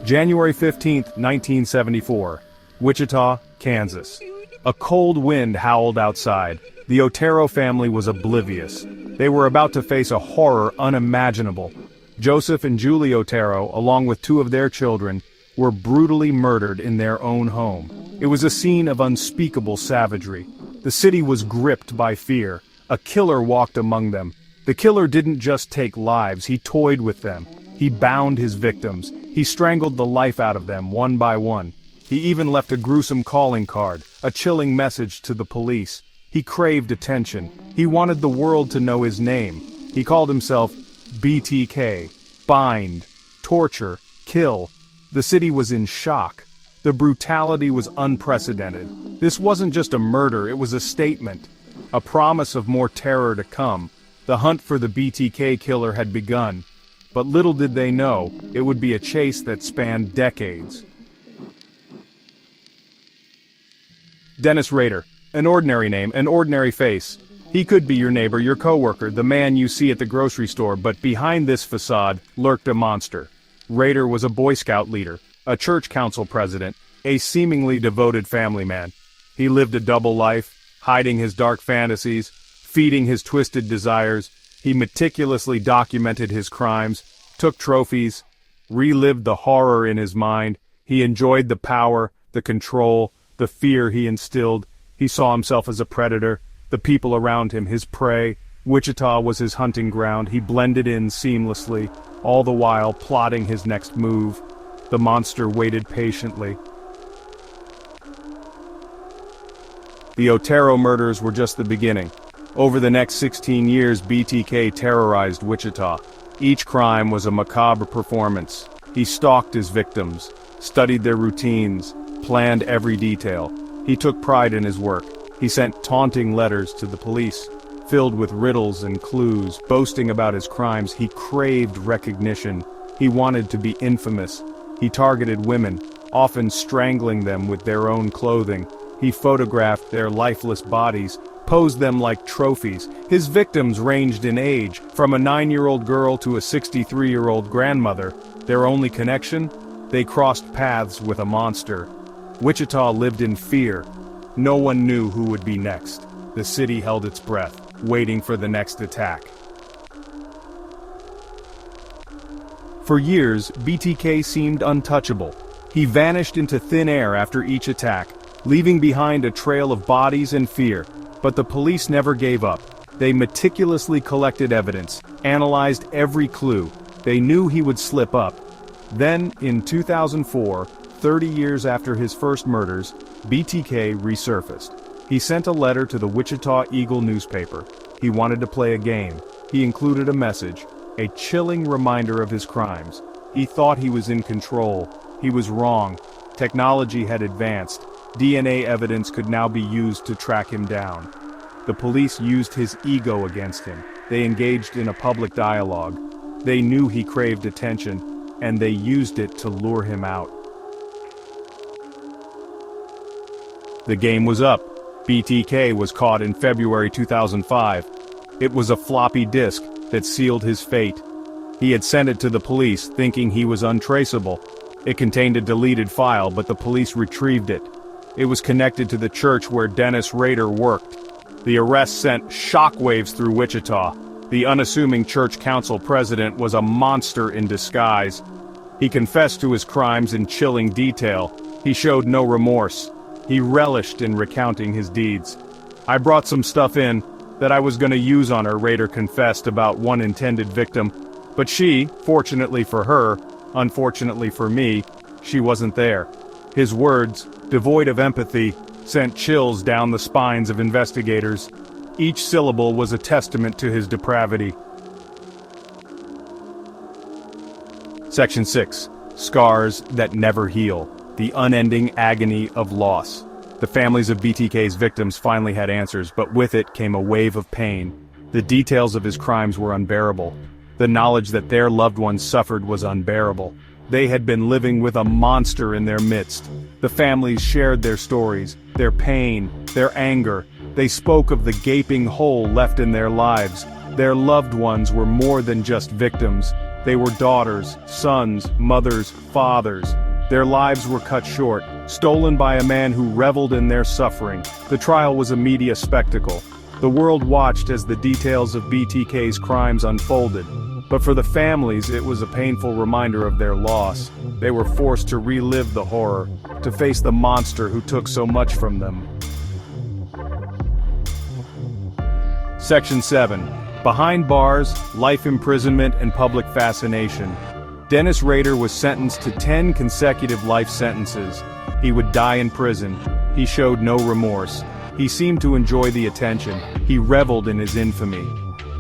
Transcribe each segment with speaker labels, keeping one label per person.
Speaker 1: January 15, 1974. Wichita, Kansas. A cold wind howled outside. The Otero family was oblivious. They were about to face a horror unimaginable. Joseph and Julie Otero, along with two of their children, were brutally murdered in their own home. It was a scene of unspeakable savagery. The city was gripped by fear. A killer walked among them. The killer didn't just take lives, he toyed with them. He bound his victims. He strangled the life out of them, one by one. He even left a gruesome calling card, a chilling message to the police. He craved attention. He wanted the world to know his name. He called himself BTK. Bind. Torture. Kill. The city was in shock. The brutality was unprecedented. This wasn't just a murder, it was a statement. A promise of more terror to come. The hunt for the BTK killer had begun. But little did they know, it would be a chase that spanned decades. Dennis Rader. An ordinary name, an ordinary face. He could be your neighbor, your coworker, the man you see at the grocery store, but behind this facade lurked a monster. Rader was a Boy Scout leader, a church council president, a seemingly devoted family man. He lived a double life, hiding his dark fantasies, feeding his twisted desires. He meticulously documented his crimes, took trophies, relived the horror in his mind. He enjoyed the power, the control, the fear he instilled. He saw himself as a predator, the people around him his prey. Wichita was his hunting ground. He blended in seamlessly, all the while plotting his next move. The monster waited patiently. The Otero murders were just the beginning. Over the next 16 years, BTK terrorized Wichita. Each crime was a macabre performance. He stalked his victims, studied their routines, planned every detail. He took pride in his work. He sent taunting letters to the police, filled with riddles and clues, boasting about his crimes. He craved recognition. He wanted to be infamous. He targeted women, often strangling them with their own clothing. He photographed their lifeless bodies, posed them like trophies. His victims ranged in age, from a 9-year-old girl to a 63-year-old grandmother. Their only connection? They crossed paths with a monster. Wichita lived in fear. No one knew who would be next. The city held its breath, waiting for the next attack. For years, BTK seemed untouchable. He vanished into thin air after each attack, leaving behind a trail of bodies and fear. But the police never gave up. They meticulously collected evidence, analyzed every clue. They knew he would slip up. Then, in 2004, 30 years after his first murders, BTK resurfaced. He sent a letter to the Wichita Eagle newspaper. He wanted to play a game. He included a message, a chilling reminder of his crimes. He thought he was in control. He was wrong. Technology had advanced. DNA evidence could now be used to track him down. The police used his ego against him. They engaged in a public dialogue. They knew he craved attention, and they used it to lure him out. The game was up. BTK was caught in February 2005. It was a floppy disk that sealed his fate. He had sent it to the police, thinking he was untraceable. It contained a deleted file, but the police retrieved it. It was connected to the church where Dennis Rader worked. The arrest sent shockwaves through Wichita. The unassuming church council president was a monster in disguise. He confessed to his crimes in chilling detail. He showed no remorse. He relished in recounting his deeds. "I brought some stuff in that I was going to use on her," Rader confessed about one intended victim. But she, fortunately for her, unfortunately for me, she wasn't there. His words, devoid of empathy, sent chills down the spines of investigators. Each syllable was a testament to his depravity. Section 6. Scars that never heal. The unending agony of loss. The families of BTK's victims finally had answers, but with it came a wave of pain. The details of his crimes were unbearable. The knowledge that their loved ones suffered was unbearable. They had been living with a monster in their midst. The families shared their stories, their pain, their anger. They spoke of the gaping hole left in their lives. Their loved ones were more than just victims. They were daughters, sons, mothers, fathers. Their lives were cut short, stolen by a man who reveled in their suffering. The trial was a media spectacle. The world watched as the details of BTK's crimes unfolded. But for the families, it was a painful reminder of their loss. They were forced to relive the horror, to face the monster who took so much from them. Section 7. Behind bars, life imprisonment and public fascination. Dennis Rader was sentenced to 10 consecutive life sentences. He would die in prison. He showed no remorse. He seemed to enjoy the attention. He reveled in his infamy.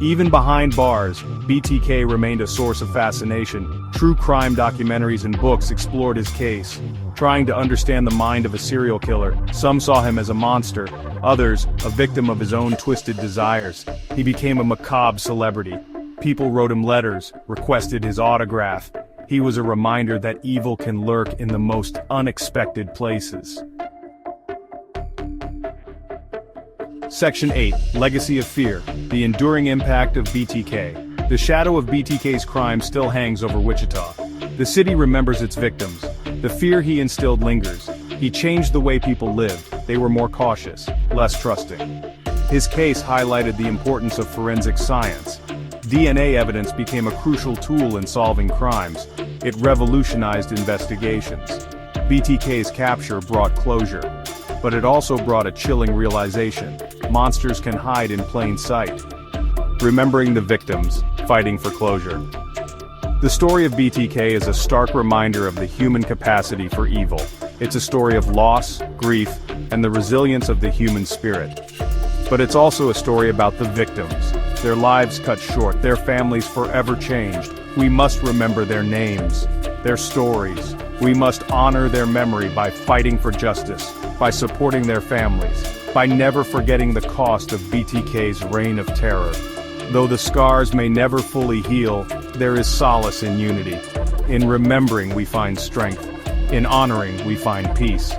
Speaker 1: Even behind bars, BTK remained a source of fascination. True crime documentaries and books explored his case, trying to understand the mind of a serial killer. Some saw him as a monster, others, a victim of his own twisted desires. He became a macabre celebrity. People wrote him letters, requested his autograph. He was a reminder that evil can lurk in the most unexpected places. Section 8. Legacy of Fear. The Enduring Impact of BTK. The shadow of BTK's crime still hangs over Wichita. The city remembers its victims. The fear he instilled lingers. He changed the way people lived. They were more cautious, less trusting. His case highlighted the importance of forensic science. DNA evidence became a crucial tool in solving crimes. It revolutionized investigations. BTK's capture brought closure. But it also brought a chilling realization. Monsters can hide in plain sight. Remembering the victims, fighting for closure. The story of BTK is a stark reminder of the human capacity for evil. It's a story of loss, grief, and the resilience of the human spirit. But it's also a story about the victims. Their lives cut short, their families forever changed. We must remember their names, their stories. We must honor their memory by fighting for justice, by supporting their families, by never forgetting the cost of BTK's reign of terror. Though the scars may never fully heal, there is solace in unity. In remembering we find strength. In honoring we find peace.